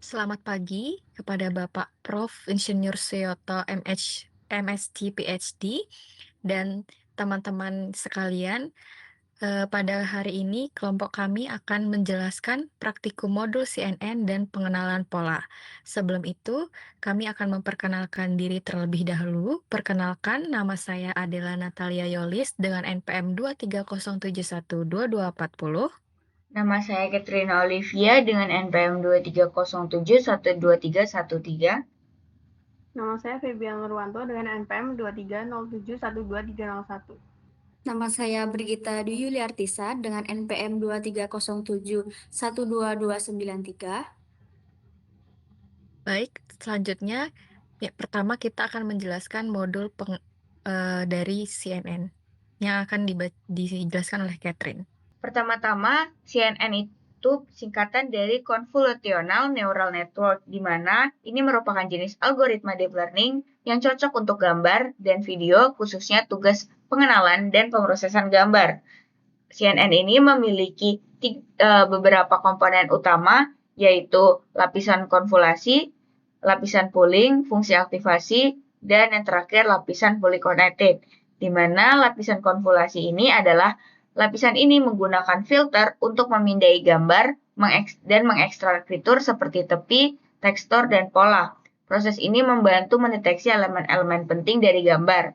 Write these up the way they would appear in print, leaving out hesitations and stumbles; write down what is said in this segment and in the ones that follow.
Selamat pagi kepada Bapak Prof. Insinyur Suyoto MSc PhD dan teman-teman sekalian. Pada hari ini kelompok kami akan menjelaskan praktikum modul CNN dan pengenalan pola. Sebelum itu, kami akan memperkenalkan diri terlebih dahulu. Perkenalkan, nama saya Adela Natalia Yolis dengan NPM 230712240. Nama saya Katrina Olivia dengan NPM 2307121313. Nama saya Febian Nurwanto dengan NPM 2307123301. Nama saya Brigita Dwi Yuliartisa dengan NPM 2307129293. Baik, selanjutnya ya, pertama kita akan menjelaskan modul dari CNN yang akan dijelaskan oleh Catherine. Pertama-tama, CNN itu singkatan dari Convolutional Neural Network, di mana ini merupakan jenis algoritma deep learning yang cocok untuk gambar dan video, khususnya tugas pengenalan dan pemrosesan gambar. CNN ini memiliki beberapa komponen utama, yaitu lapisan konvolasi, lapisan pooling, fungsi aktivasi, dan yang terakhir lapisan fully connected, di mana lapisan konvolasi ini adalah lapisan ini menggunakan filter untuk memindai gambar dan mengekstrak fitur seperti tepi, tekstur, dan pola. Proses ini membantu mendeteksi elemen-elemen penting dari gambar.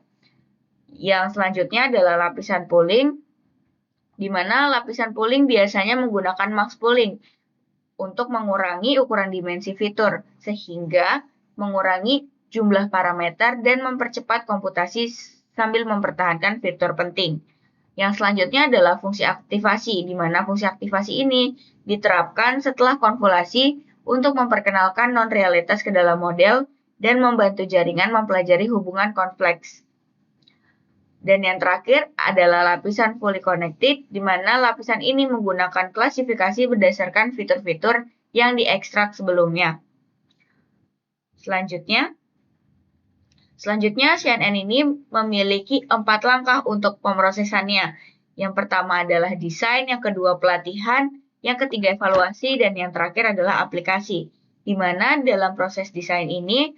Yang selanjutnya adalah lapisan pooling, di mana lapisan pooling biasanya menggunakan max pooling untuk mengurangi ukuran dimensi fitur, sehingga mengurangi jumlah parameter dan mempercepat komputasi sambil mempertahankan fitur penting. Yang selanjutnya adalah fungsi aktivasi, di mana fungsi aktivasi ini diterapkan setelah konvolasi untuk memperkenalkan non-realitas ke dalam model dan membantu jaringan mempelajari hubungan kompleks. Dan yang terakhir adalah lapisan fully connected, di mana lapisan ini menggunakan klasifikasi berdasarkan fitur-fitur yang diekstrak sebelumnya. Selanjutnya, CNN ini memiliki 4 langkah untuk pemrosesannya. Yang pertama adalah desain, yang kedua pelatihan, yang ketiga evaluasi, dan yang terakhir adalah aplikasi. Di mana dalam proses desain ini,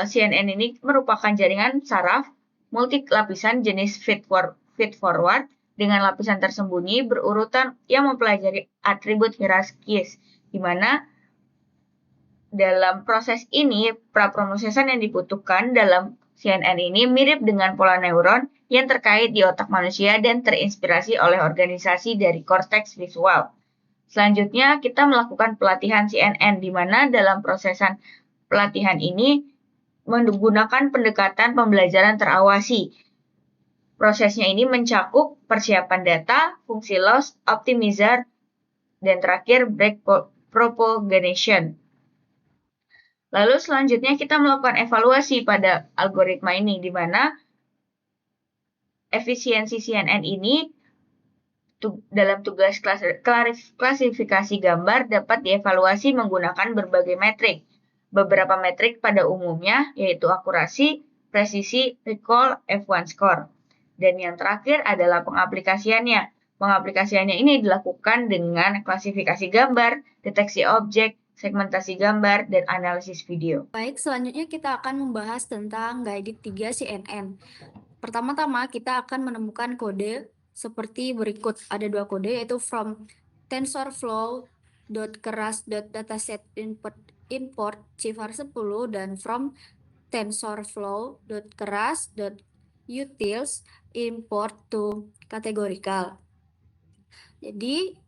CNN ini merupakan jaringan saraf multi lapisan jenis feed forward dengan lapisan tersembunyi berurutan yang mempelajari atribut hierarkis, di mana dalam proses ini praprosesan yang dibutuhkan dalam CNN ini mirip dengan pola neuron yang terkait di otak manusia dan terinspirasi oleh organisasi dari korteks visual. Selanjutnya, kita melakukan pelatihan CNN, di mana dalam prosesan pelatihan ini menggunakan pendekatan pembelajaran terawasi. Prosesnya ini mencakup persiapan data, fungsi loss, optimizer, dan terakhir break propagation. Lalu selanjutnya kita melakukan evaluasi pada algoritma ini, di mana efisiensi CNN ini dalam tugas klasifikasi gambar dapat dievaluasi menggunakan berbagai metrik. Beberapa metrik pada umumnya yaitu akurasi, presisi, recall, F1 score. Dan yang terakhir adalah pengaplikasiannya. Pengaplikasiannya ini dilakukan dengan klasifikasi gambar, deteksi objek, segmentasi gambar, dan analisis video. Baik, selanjutnya kita akan membahas tentang guided 3 CNN. Pertama-tama kita akan menemukan kode seperti berikut. Ada 2 kode, yaitu from tensorflow.keras.dataset import cifar10 dan from tensorflow.keras.utils import to categorical. Jadi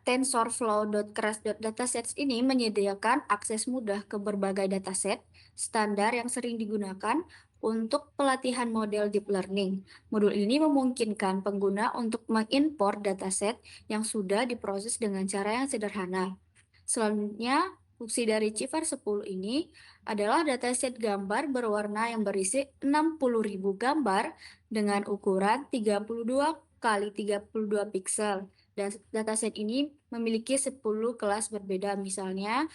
TensorFlow.keras.datasets ini menyediakan akses mudah ke berbagai dataset standar yang sering digunakan untuk pelatihan model deep learning. Modul ini memungkinkan pengguna untuk mengimport dataset yang sudah diproses dengan cara yang sederhana. Selanjutnya, fungsi dari cifar10 ini adalah dataset gambar berwarna yang berisi 60.000 gambar dengan ukuran 32 kali 32 pixel. Dan dataset ini memiliki 10 kelas berbeda, misalnya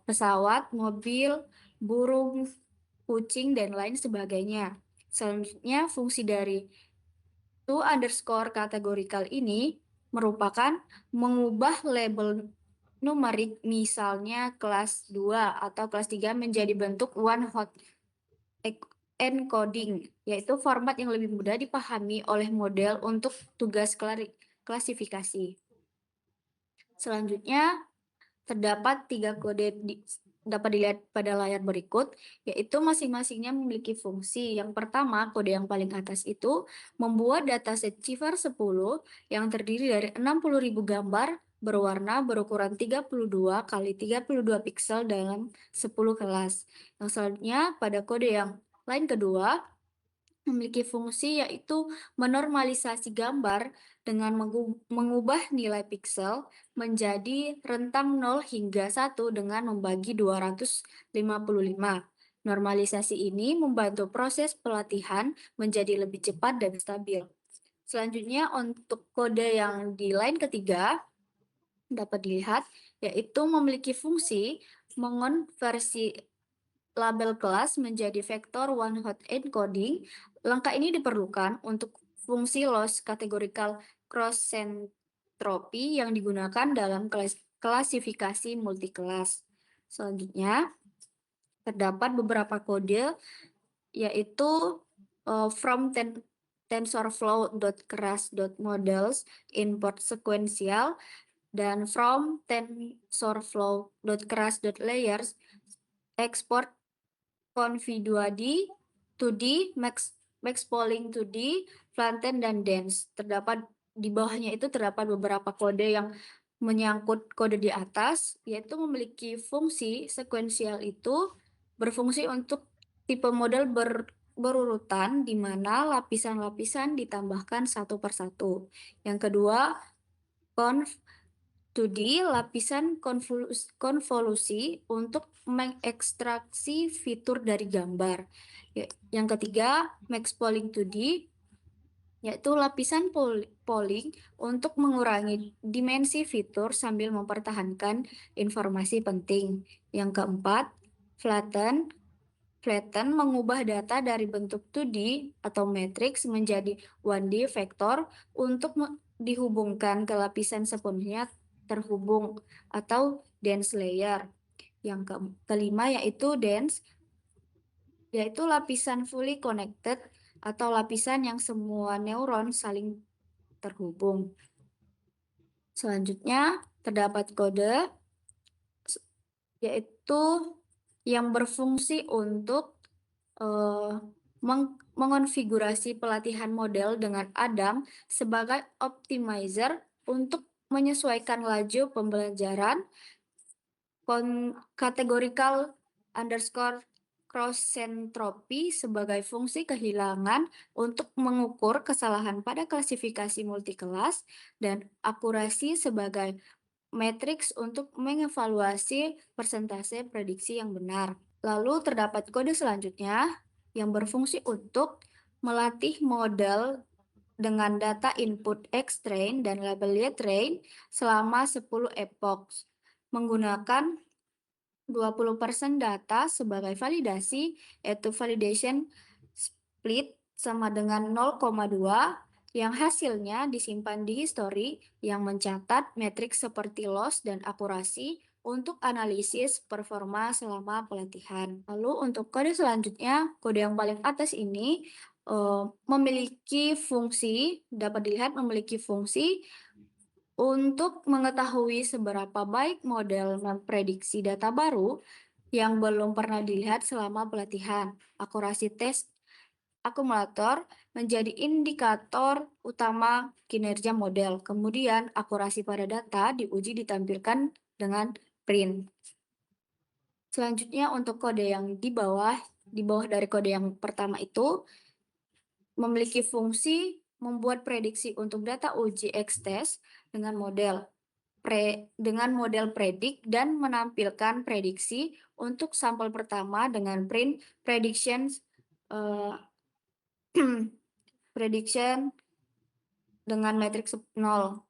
pesawat, mobil, burung, kucing, dan lain sebagainya. Selanjutnya, fungsi dari to_categorical ini merupakan mengubah label numerik, misalnya kelas 2 atau kelas 3 menjadi bentuk one-hot encoding, yaitu format yang lebih mudah dipahami oleh model untuk tugas klasifikasi. Selanjutnya, terdapat 3 kode dapat dilihat pada layar berikut, yaitu masing-masingnya memiliki fungsi. Yang pertama, kode yang paling atas itu membuat dataset CIFAR 10 yang terdiri dari 60.000 gambar berwarna berukuran 32 kali 32 piksel dalam 10 kelas. Yang selanjutnya, pada kode yang lain kedua, memiliki fungsi yaitu menormalisasi gambar dengan mengubah nilai piksel menjadi rentang 0 hingga 1 dengan membagi 255. Normalisasi ini membantu proses pelatihan menjadi lebih cepat dan stabil. Selanjutnya, untuk kode yang di line ketiga dapat dilihat yaitu memiliki fungsi mengonversi label kelas menjadi vektor one-hot encoding. Langkah ini diperlukan untuk fungsi loss categorical cross-entropy yang digunakan dalam klasifikasi multikelas. Selanjutnya, terdapat beberapa kode, yaitu from tensorflow.keras.models import sequential dan from tensorflow.keras.layers export conv2d, 2D, max polling 2D, flatten, dan dense. Terdapat di bawahnya itu terdapat beberapa kode yang menyangkut kode di atas, yaitu memiliki fungsi sekuensial itu berfungsi untuk tipe model berurutan di mana lapisan-lapisan ditambahkan satu persatu. Yang kedua, conv 2D, lapisan konvolusi untuk mengekstraksi fitur dari gambar. Yang ketiga, max polling 2D, yaitu lapisan polling untuk mengurangi dimensi fitur sambil mempertahankan informasi penting. Yang keempat, flatten mengubah data dari bentuk 2D atau matriks menjadi 1D vektor untuk dihubungkan ke lapisan sepenuhnya terhubung atau dense layer. Yang kelima yaitu dense, yaitu lapisan fully connected atau lapisan yang semua neuron saling terhubung. Selanjutnya terdapat kode yaitu yang berfungsi untuk mengonfigurasi pelatihan model dengan Adam sebagai optimizer untuk menyesuaikan laju pembelajaran, categorical underscore cross-entropy sebagai fungsi kehilangan untuk mengukur kesalahan pada klasifikasi multikelas, dan akurasi sebagai matriks untuk mengevaluasi persentase prediksi yang benar. Lalu terdapat kode selanjutnya yang berfungsi untuk melatih model dengan data input X-train dan labelnya train selama 10 epochs, menggunakan 20% data sebagai validasi, yaitu validation split sama dengan 0,2, yang hasilnya disimpan di history yang mencatat metrik seperti loss dan akurasi untuk analisis performa selama pelatihan. Lalu untuk kode selanjutnya, kode yang paling atas ini memiliki fungsi, dapat dilihat memiliki fungsi untuk mengetahui seberapa baik model memprediksi data baru yang belum pernah dilihat selama pelatihan. Akurasi tes akumulator menjadi indikator utama kinerja model. Kemudian akurasi pada data diuji ditampilkan dengan print. Selanjutnya untuk kode yang di bawah dari kode yang pertama itu memiliki fungsi membuat prediksi untuk data uji X-test dengan model predik dan menampilkan prediksi untuk sampel pertama dengan print predictions prediction dengan matriks 0.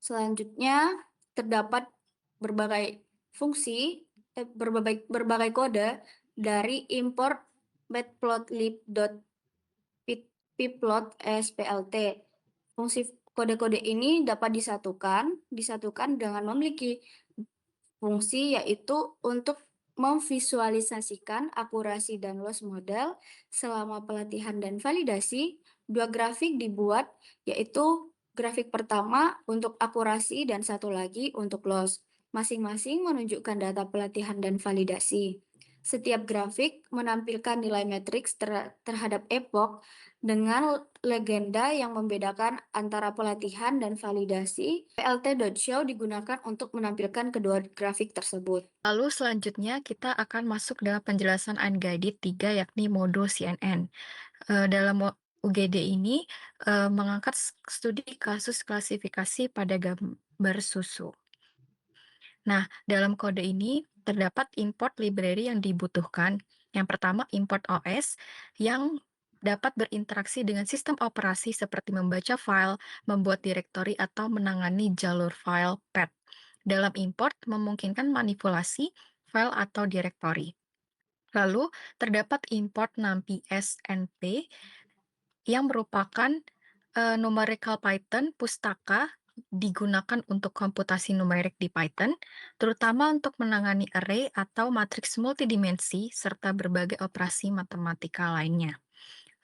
Selanjutnya terdapat berbagai fungsi, berbagai kode dari import matplotlib.pyplot splt. Kode-kode ini dapat disatukan dengan memiliki fungsi yaitu untuk memvisualisasikan akurasi dan loss model selama pelatihan dan validasi. Dua grafik dibuat, yaitu grafik pertama untuk akurasi dan satu lagi untuk loss. Masing-masing menunjukkan data pelatihan dan validasi. Setiap grafik menampilkan nilai matriks terhadap epoch dengan legenda yang membedakan antara pelatihan dan validasi. plt.show digunakan untuk menampilkan kedua grafik tersebut. Lalu selanjutnya kita akan masuk dalam penjelasan Unguided 3 yakni modul CNN. Dalam UGD ini mengangkat studi kasus klasifikasi pada gambar susu. Nah, dalam kode ini terdapat import library yang dibutuhkan. Yang pertama, import OS yang dapat berinteraksi dengan sistem operasi seperti membaca file, membuat direktori, atau menangani jalur file path. Dalam import, memungkinkan manipulasi file atau direktori. Lalu, terdapat import numpy snp yang merupakan numerical Python pustaka digunakan untuk komputasi numerik di Python, terutama untuk menangani array atau matriks multidimensi serta berbagai operasi matematika lainnya.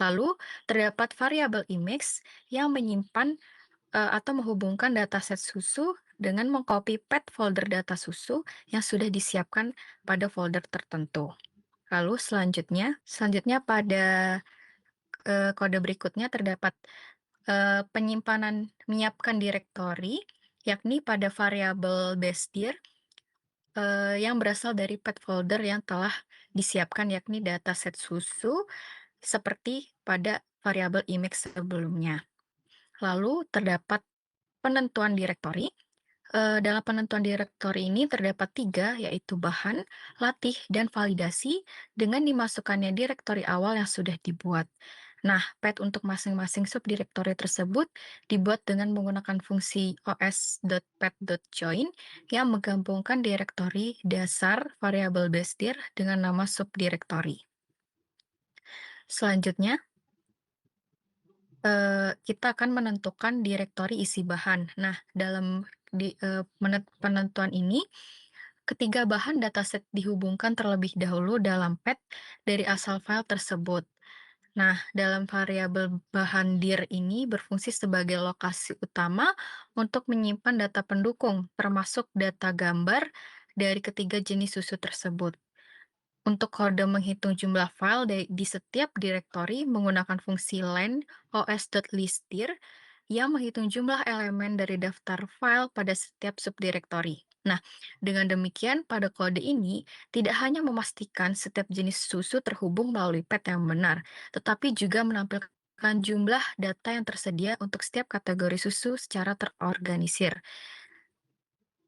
Lalu, terdapat variabel image yang menyimpan atau menghubungkan dataset susu dengan mengcopy path folder data susu yang sudah disiapkan pada folder tertentu. Lalu selanjutnya pada kode berikutnya terdapat penyimpanan menyiapkan direktori, yakni pada variabel base-dir yang berasal dari path folder yang telah disiapkan, yakni dataset susu, seperti pada variabel image sebelumnya. Lalu terdapat penentuan direktori. Dalam penentuan direktori ini terdapat 3, yaitu bahan, latih, dan validasi dengan dimasukkannya direktori awal yang sudah dibuat. Nah, path untuk masing-masing subdirektori tersebut dibuat dengan menggunakan fungsi os.path.join yang menggabungkan direktori dasar variabel base-dir dengan nama subdirektori. Selanjutnya, kita akan menentukan direktori isi bahan. Nah, dalam penentuan ini, ketiga bahan dataset dihubungkan terlebih dahulu dalam path dari asal file tersebut. Nah, dalam variabel bahan dir ini berfungsi sebagai lokasi utama untuk menyimpan data pendukung, termasuk data gambar dari ketiga jenis susu tersebut. Untuk kode menghitung jumlah file di setiap direktori menggunakan fungsi len os.listdir yang menghitung jumlah elemen dari daftar file pada setiap subdirektori. Nah, dengan demikian pada kode ini tidak hanya memastikan setiap jenis susu terhubung melalui path yang benar, tetapi juga menampilkan jumlah data yang tersedia untuk setiap kategori susu secara terorganisir.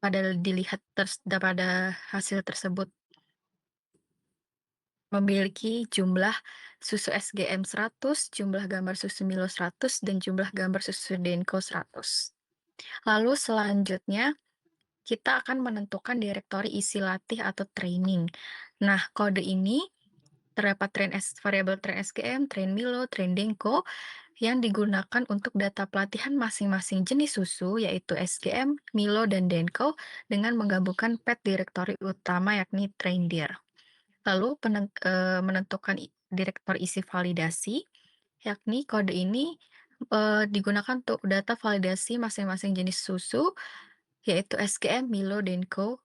Pada dilihat pada hasil tersebut memiliki jumlah susu SGM 100, jumlah gambar susu Milo 100, dan jumlah gambar susu Denko 100. Lalu selanjutnya, kita akan menentukan direktori isi latih atau training. Nah, kode ini terdapat variabel train SGM, train Milo, train Denko, yang digunakan untuk data pelatihan masing-masing jenis susu, yaitu SGM, Milo, dan Denko, dengan menggabungkan path direktori utama yakni train dir. Lalu menentukan direktor isi validasi, yakni kode ini digunakan untuk data validasi masing-masing jenis susu, yaitu SGM, Milo, Denko,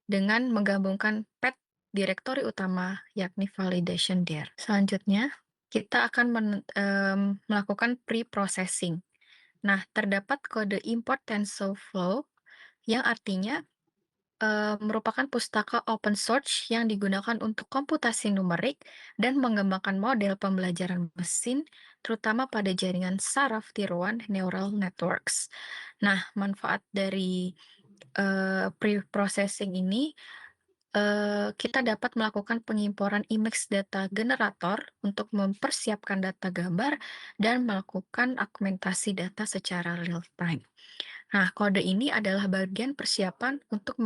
dengan menggabungkan path direktori utama, yakni validation dir. Selanjutnya, kita akan melakukan pre-processing. Nah, terdapat kode import TensorFlow yang artinya merupakan pustaka open source yang digunakan untuk komputasi numerik dan mengembangkan model pembelajaran mesin, terutama pada jaringan saraf tiruan neural networks. Nah, manfaat dari pre-processing ini, kita dapat melakukan pengimporan image data generator untuk mempersiapkan data gambar dan melakukan augmentasi data secara real time. Nah, kode ini adalah bagian persiapan untuk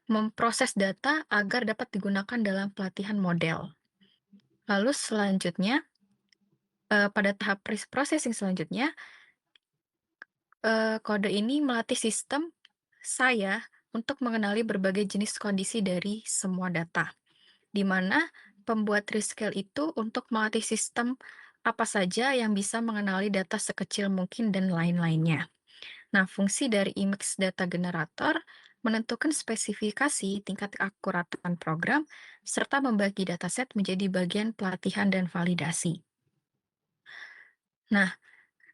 memproses data agar dapat digunakan dalam pelatihan model. Lalu selanjutnya, pada tahap processing selanjutnya, Kode ini melatih sistem saya untuk mengenali berbagai jenis kondisi dari semua data, di mana pembuat Rescale itu untuk melatih sistem apa saja yang bisa mengenali data sekecil mungkin dan lain-lainnya. Nah, fungsi dari Image Data Generator menentukan spesifikasi tingkat keakuratan program serta membagi dataset menjadi bagian pelatihan dan validasi. Nah,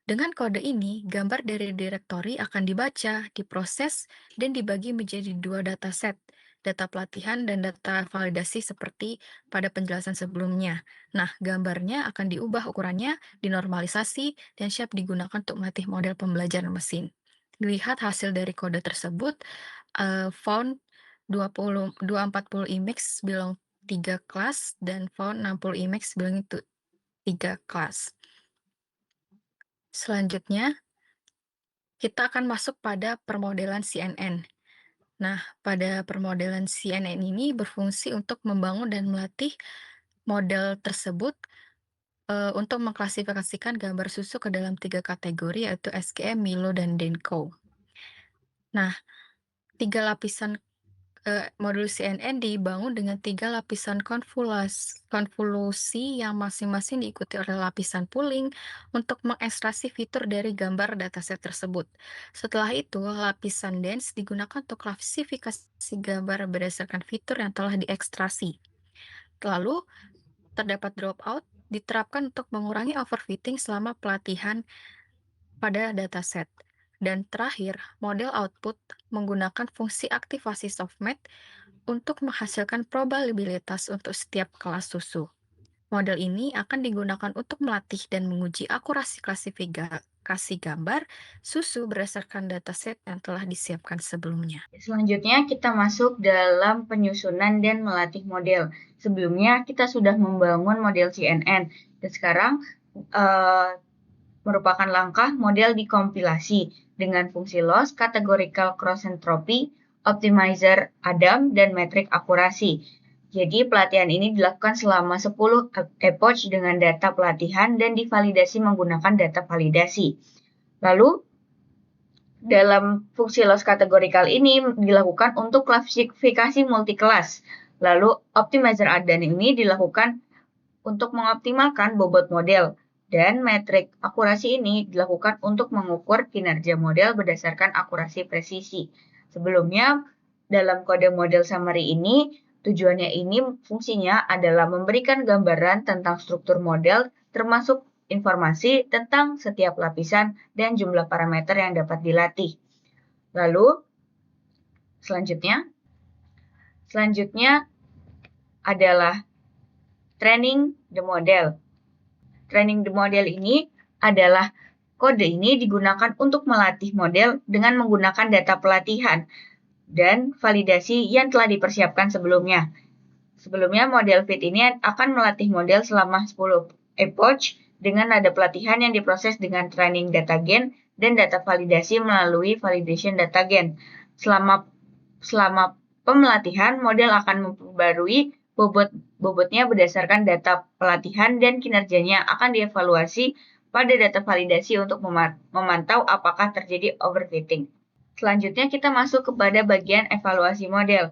dengan kode ini, gambar dari direktori akan dibaca, diproses, dan dibagi menjadi dua dataset, data pelatihan dan data validasi seperti pada penjelasan sebelumnya. Nah, gambarnya akan diubah ukurannya, dinormalisasi, dan siap digunakan untuk melatih model pembelajaran mesin. Lihat hasil dari kode tersebut, font 240 image belong 3 kelas, dan font 60 image belong itu 3 kelas. Selanjutnya, kita akan masuk pada permodelan CNN. Nah, pada permodelan CNN ini berfungsi untuk membangun dan melatih model tersebut untuk mengklasifikasikan gambar susu ke dalam 3 kategori yaitu SGM, Milo, dan Denko. Nah, 3 lapisan modul CNN dibangun dengan 3 lapisan konvolusi yang masing-masing diikuti oleh lapisan pooling untuk mengekstraksi fitur dari gambar dataset tersebut. Setelah itu, lapisan dense digunakan untuk klasifikasi gambar berdasarkan fitur yang telah diekstraksi. Lalu, terdapat dropout diterapkan untuk mengurangi overfitting selama pelatihan pada dataset. Dan terakhir, model output menggunakan fungsi aktivasi softmax untuk menghasilkan probabilitas untuk setiap kelas susu. Model ini akan digunakan untuk melatih dan menguji akurasi klasifikasi gambar susu berdasarkan dataset yang telah disiapkan sebelumnya. Selanjutnya kita masuk dalam penyusunan dan melatih model. Sebelumnya kita sudah membangun model CNN dan sekarang merupakan langkah model dikompilasi dengan fungsi loss, categorical cross entropy, optimizer Adam, dan metrik akurasi. Jadi pelatihan ini dilakukan selama 10 epoch dengan data pelatihan dan divalidasi menggunakan data validasi. Lalu dalam fungsi loss categorical ini dilakukan untuk klasifikasi multi-kelas. Lalu optimizer Adam ini dilakukan untuk mengoptimalkan bobot model. Dan metrik akurasi ini dilakukan untuk mengukur kinerja model berdasarkan akurasi presisi. Sebelumnya, dalam kode model summary ini, tujuannya ini fungsinya adalah memberikan gambaran tentang struktur model, termasuk informasi tentang setiap lapisan dan jumlah parameter yang dapat dilatih. Lalu, selanjutnya adalah training the model. Training the model ini adalah kode ini digunakan untuk melatih model dengan menggunakan data pelatihan dan validasi yang telah dipersiapkan sebelumnya. Sebelumnya model fit ini akan melatih model selama 10 epoch dengan nada pelatihan yang diproses dengan training data gen dan data validasi melalui validation data gen. Selama pemelatihan, model akan memperbarui bobotnya berdasarkan data pelatihan dan kinerjanya akan dievaluasi pada data validasi untuk memantau apakah terjadi overfitting. Selanjutnya kita masuk kepada bagian evaluasi model.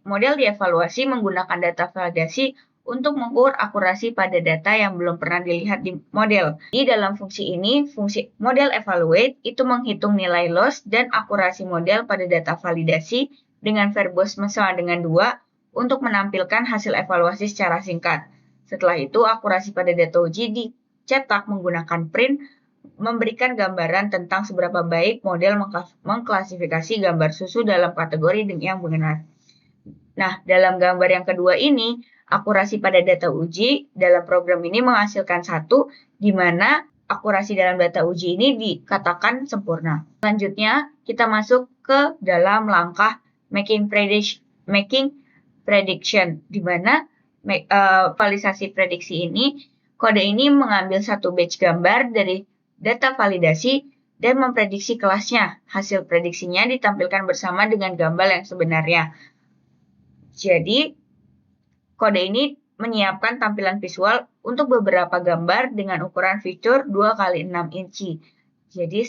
Model dievaluasi menggunakan data validasi untuk mengukur akurasi pada data yang belum pernah dilihat di model. Di dalam fungsi ini, fungsi model evaluate itu menghitung nilai loss dan akurasi model pada data validasi dengan verbose sama dengan 2 untuk menampilkan hasil evaluasi secara singkat. Setelah itu, akurasi pada data uji dicetak menggunakan print, memberikan gambaran tentang seberapa baik model mengklasifikasi gambar susu dalam kategori yang benar. Nah, dalam gambar yang kedua ini, akurasi pada data uji dalam program ini menghasilkan 1, di mana akurasi dalam data uji ini dikatakan sempurna. Selanjutnya, kita masuk ke dalam langkah making prediction, di mana validasi prediksi ini, kode ini mengambil satu batch gambar dari data validasi dan memprediksi kelasnya. Hasil prediksinya ditampilkan bersama dengan gambar yang sebenarnya. Jadi, kode ini menyiapkan tampilan visual untuk beberapa gambar dengan ukuran fitur 2x6 inci. Jadi,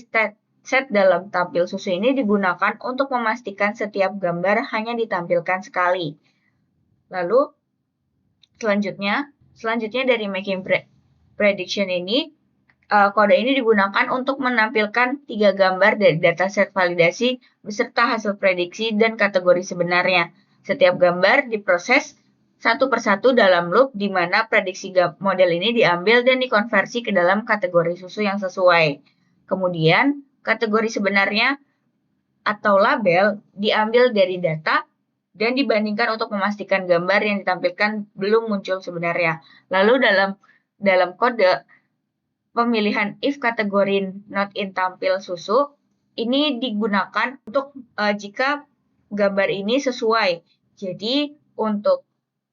set dalam tampil susu ini digunakan untuk memastikan setiap gambar hanya ditampilkan sekali. Lalu selanjutnya dari making prediction ini, kode ini digunakan untuk menampilkan 3 gambar dari dataset validasi beserta hasil prediksi dan kategori sebenarnya. Setiap gambar diproses satu persatu dalam loop di mana prediksi model ini diambil dan dikonversi ke dalam kategori susu yang sesuai. Kemudian, kategori sebenarnya atau label diambil dari data dan dibandingkan untuk memastikan gambar yang ditampilkan belum muncul sebenarnya. Lalu dalam kode pemilihan if kategori not in tampil susu ini digunakan untuk jika gambar ini sesuai. Jadi untuk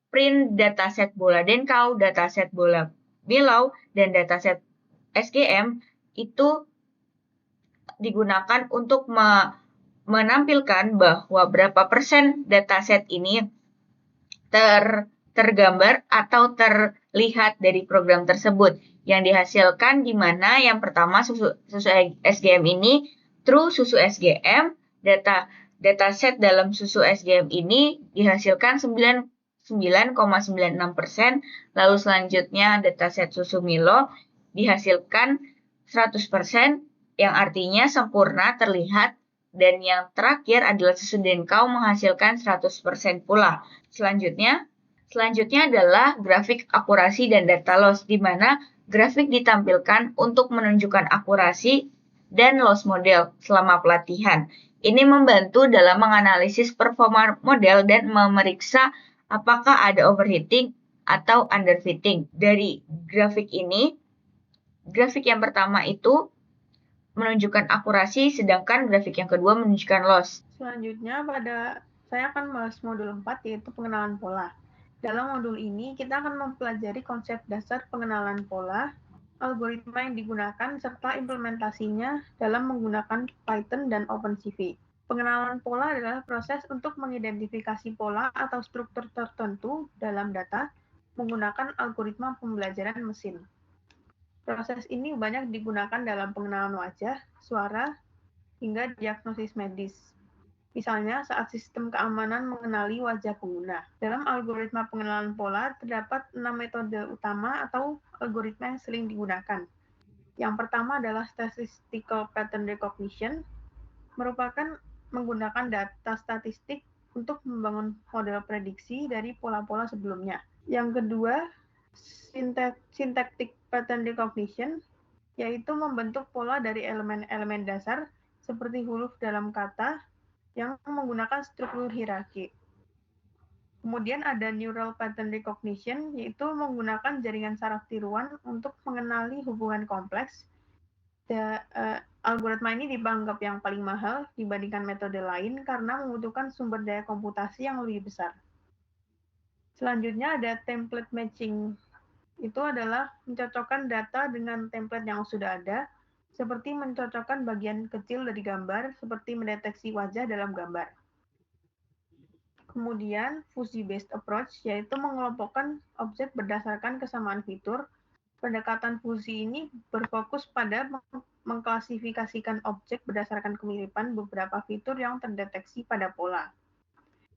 print dataset bola Denkau, dataset bola Bilau, dan dataset SGM itu digunakan untuk menampilkan bahwa berapa persen dataset ini tergambar atau terlihat dari program tersebut. Yang dihasilkan di mana yang pertama susu SGM ini true susu SGM, dataset dalam susu SGM ini dihasilkan 99,96%, lalu selanjutnya dataset susu Milo dihasilkan 100%, yang artinya sempurna terlihat, dan yang terakhir adalah susu Denkau menghasilkan 100% pula. Selanjutnya adalah grafik akurasi dan data loss, di mana grafik ditampilkan untuk menunjukkan akurasi dan loss model selama pelatihan. Ini membantu dalam menganalisis performa model dan memeriksa apakah ada overfitting atau underfitting. Dari grafik ini, grafik yang pertama itu menunjukkan akurasi, sedangkan grafik yang kedua menunjukkan loss. Selanjutnya saya akan bahas modul 4, yaitu pengenalan pola. Dalam modul ini, kita akan mempelajari konsep dasar pengenalan pola, algoritma yang digunakan, serta implementasinya dalam menggunakan Python dan OpenCV. Pengenalan pola adalah proses untuk mengidentifikasi pola atau struktur tertentu dalam data menggunakan algoritma pembelajaran mesin. Proses ini banyak digunakan dalam pengenalan wajah, suara, hingga diagnosis medis. Misalnya saat sistem keamanan mengenali wajah pengguna. Dalam algoritma pengenalan pola, terdapat 6 metode utama atau algoritma yang sering digunakan. Yang pertama adalah statistical pattern recognition, merupakan menggunakan data statistik untuk membangun model prediksi dari pola-pola sebelumnya. Yang kedua, syntactic pattern recognition, yaitu membentuk pola dari elemen-elemen dasar seperti huruf dalam kata yang menggunakan struktur hierarki. Kemudian ada neural pattern recognition, yaitu menggunakan jaringan saraf tiruan untuk mengenali hubungan kompleks. Algoritma ini dianggap yang paling mahal dibandingkan metode lain karena membutuhkan sumber daya komputasi yang lebih besar. Selanjutnya ada template matching. Itu adalah mencocokkan data dengan template yang sudah ada, seperti mencocokkan bagian kecil dari gambar, seperti mendeteksi wajah dalam gambar. Kemudian, fuzzy-based approach, yaitu mengelompokkan objek berdasarkan kesamaan fitur. Pendekatan fuzzy ini berfokus pada mengklasifikasikan objek berdasarkan kemiripan beberapa fitur yang terdeteksi pada pola.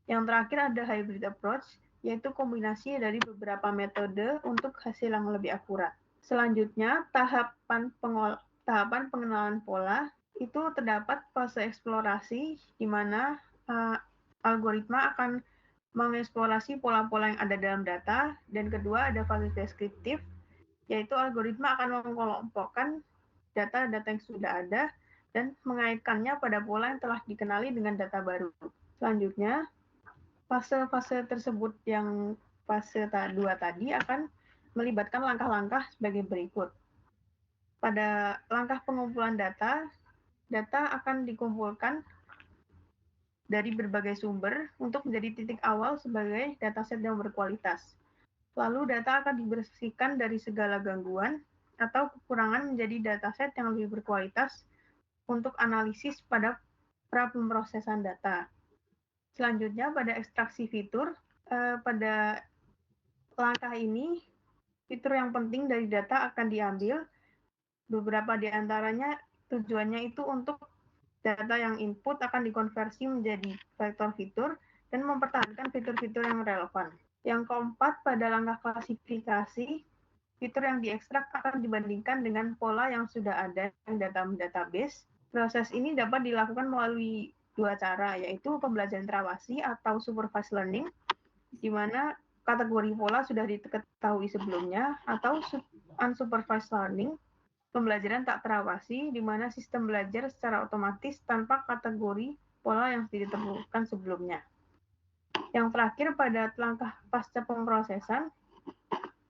Yang terakhir ada hybrid approach, yaitu kombinasi dari beberapa metode untuk hasil yang lebih akurat. Selanjutnya, tahapan pengenalan pola itu terdapat fase eksplorasi, di mana algoritma akan mengeksplorasi pola-pola yang ada dalam data, dan kedua ada fase deskriptif, yaitu algoritma akan mengelompokkan data-data yang sudah ada dan mengaitkannya pada pola yang telah dikenali dengan data baru. Selanjutnya, fase-fase tersebut yang fase 2 tadi akan melibatkan langkah-langkah sebagai berikut. Pada langkah pengumpulan data akan dikumpulkan dari berbagai sumber untuk menjadi titik awal sebagai dataset yang berkualitas. Lalu data akan dibersihkan dari segala gangguan atau kekurangan menjadi dataset yang lebih berkualitas untuk analisis pada pra-pemrosesan data. Selanjutnya pada ekstraksi fitur, pada langkah ini fitur yang penting dari data akan diambil. Beberapa di antaranya Tujuannya itu untuk data yang input akan dikonversi menjadi vektor fitur dan mempertahankan fitur-fitur yang relevan. Yang keempat, pada langkah klasifikasi, fitur yang diekstrak akan dibandingkan dengan pola yang sudah ada di database. Proses ini dapat dilakukan melalui dua cara, yaitu pembelajaran terawasi atau supervised learning, di mana kategori pola sudah diketahui sebelumnya, atau unsupervised learning, pembelajaran tak terawasi, di mana sistem belajar secara otomatis tanpa kategori pola yang ditentukan sebelumnya. Yang terakhir, pada langkah pasca pemrosesan,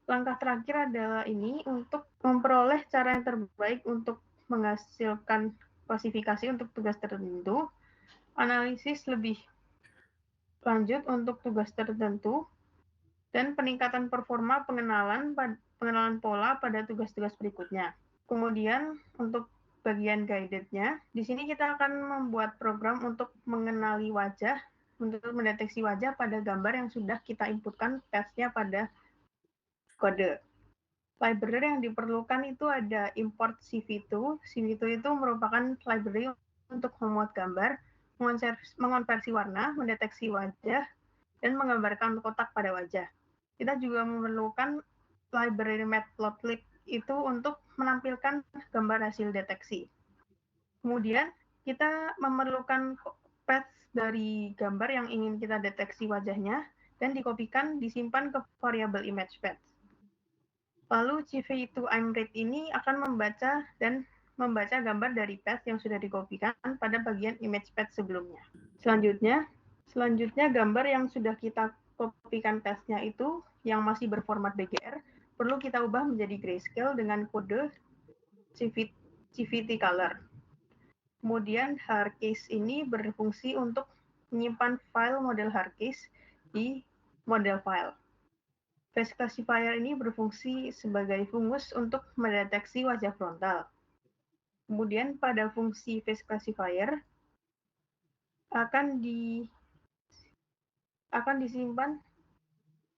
langkah terakhir adalah ini untuk memperoleh cara yang terbaik untuk menghasilkan klasifikasi untuk tugas tertentu, analisis lebih lanjut untuk tugas tertentu, dan peningkatan performa pengenalan pola pada tugas-tugas berikutnya. Kemudian untuk bagian guided-nya, di sini kita akan membuat program untuk mengenali wajah, untuk mendeteksi wajah pada gambar yang sudah kita inputkan path-nya pada kode. Library yang diperlukan itu ada import CV2. CV2 itu merupakan library untuk memuat gambar, mengonversi warna, mendeteksi wajah, dan menggambarkan kotak pada wajah. Kita juga memerlukan library matplotlib itu untuk menampilkan gambar hasil deteksi. Kemudian kita memerlukan path dari gambar yang ingin kita deteksi wajahnya dan dikopikan, disimpan ke variabel image path. Lalu CV2ImRead ini akan membaca gambar dari path yang sudah dikopikan pada bagian image path sebelumnya. Selanjutnya gambar yang sudah kita kopikan path-nya itu yang masih berformat BGR perlu kita ubah menjadi grayscale dengan kode CVT color. Kemudian hardcase ini berfungsi untuk menyimpan file model hardcase di model file. Face classifier ini berfungsi sebagai fungus untuk mendeteksi wajah frontal. Kemudian pada fungsi face classifier akan disimpan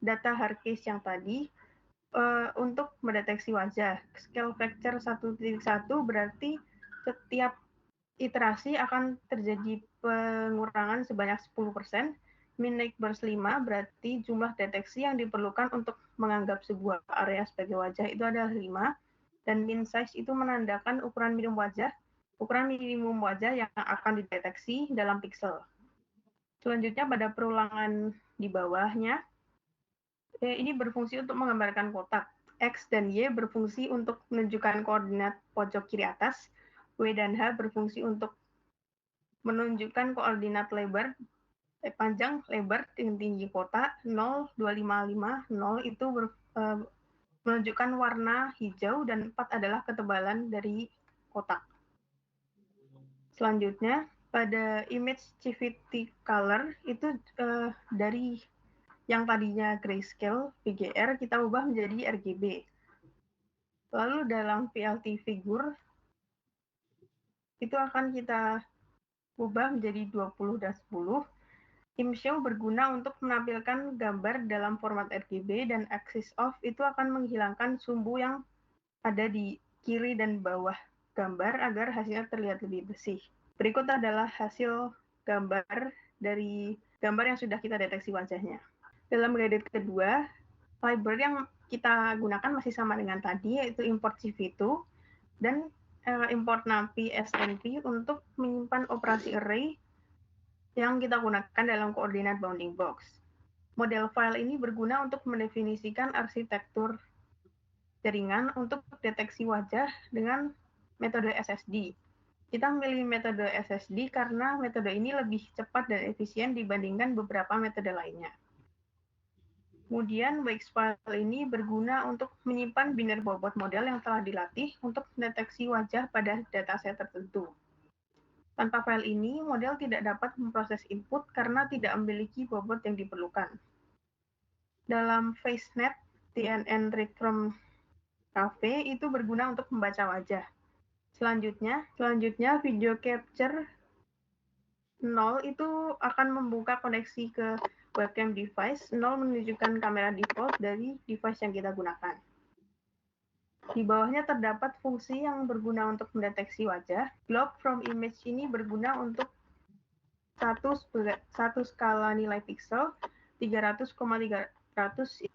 data hardcase yang tadi untuk mendeteksi wajah. Scale factor 1.1 berarti setiap iterasi akan terjadi pengurangan sebanyak 10%. Min neighbors 5 berarti jumlah deteksi yang diperlukan untuk menganggap sebuah area sebagai wajah itu adalah 5. Dan min size itu menandakan ukuran minimum wajah yang akan dideteksi dalam pixel. Selanjutnya pada perulangan di bawahnya, ini berfungsi untuk menggambarkan kotak. X dan Y berfungsi untuk menunjukkan koordinat pojok kiri atas. W dan H berfungsi untuk menunjukkan koordinat panjang, lebar, dengan tinggi kotak. 0, 255, 0 itu menunjukkan warna hijau, dan 4 adalah ketebalan dari kotak. Selanjutnya, pada image CVT color itu dari yang tadinya grayscale VGR kita ubah menjadi RGB. Lalu dalam PLT figure itu akan kita ubah menjadi 20 dan 10. ImShow berguna untuk menampilkan gambar dalam format RGB, dan axis off itu akan menghilangkan sumbu yang ada di kiri dan bawah gambar agar hasilnya terlihat lebih bersih. Berikut adalah hasil gambar dari gambar yang sudah kita deteksi wajahnya. Dalam guided kedua, library yang kita gunakan masih sama dengan tadi, yaitu import CV2 dan import NumPy SNP untuk menyimpan operasi array yang kita gunakan dalam koordinat bounding box. Model file ini berguna untuk mendefinisikan arsitektur jaringan untuk deteksi wajah dengan metode SSD. Kita memilih metode SSD karena metode ini lebih cepat dan efisien dibandingkan beberapa metode lainnya. Kemudian WX file ini berguna untuk menyimpan binary bobot model yang telah dilatih untuk mendeteksi wajah pada dataset tertentu. Tanpa file ini, model tidak dapat memproses input karena tidak memiliki bobot yang diperlukan. Dalam FaceNet, TNN Read from Cafe itu berguna untuk membaca wajah. Selanjutnya video capture 0 itu akan membuka koneksi ke webcam device. 0 menunjukkan kamera default dari device yang kita gunakan. Di bawahnya terdapat fungsi yang berguna untuk mendeteksi wajah. Block from image ini berguna untuk satu skala nilai pixel, 300,300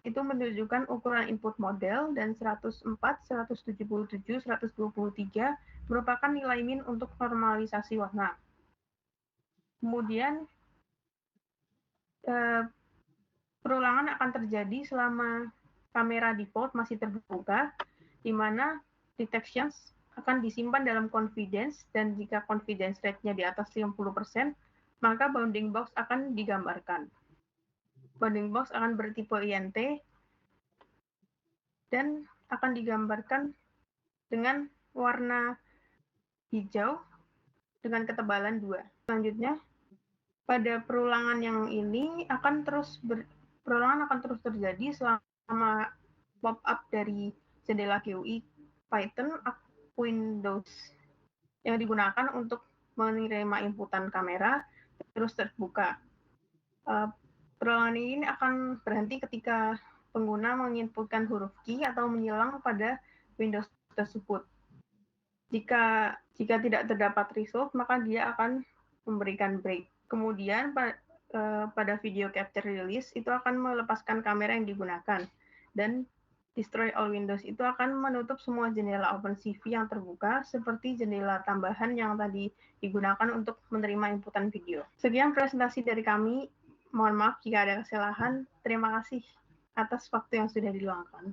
itu menunjukkan ukuran input model, dan 104, 177, 123 merupakan nilai min untuk normalisasi warna. Kemudian perulangan akan terjadi selama kamera default masih terbuka, di mana detections akan disimpan dalam confidence, dan jika confidence rate-nya di atas 50%, maka bounding box akan digambarkan. Bounding box akan bertipe INT dan akan digambarkan dengan warna hijau dengan ketebalan 2. Selanjutnya, pada perulangan yang ini perulangan akan terus terjadi selama pop-up dari jendela GUI Python Windows yang digunakan untuk menerima inputan kamera terus terbuka. Perulangan ini akan berhenti ketika pengguna menginputkan huruf key atau menyilang pada Windows tersebut. Jika tidak terdapat result, maka dia akan memberikan break. Kemudian pada video capture release itu akan melepaskan kamera yang digunakan, dan destroy all windows itu akan menutup semua jendela OpenCV yang terbuka seperti jendela tambahan yang tadi digunakan untuk menerima inputan video. Sekian presentasi dari kami. Mohon maaf jika ada kesalahan. Terima kasih atas waktu yang sudah diluangkan.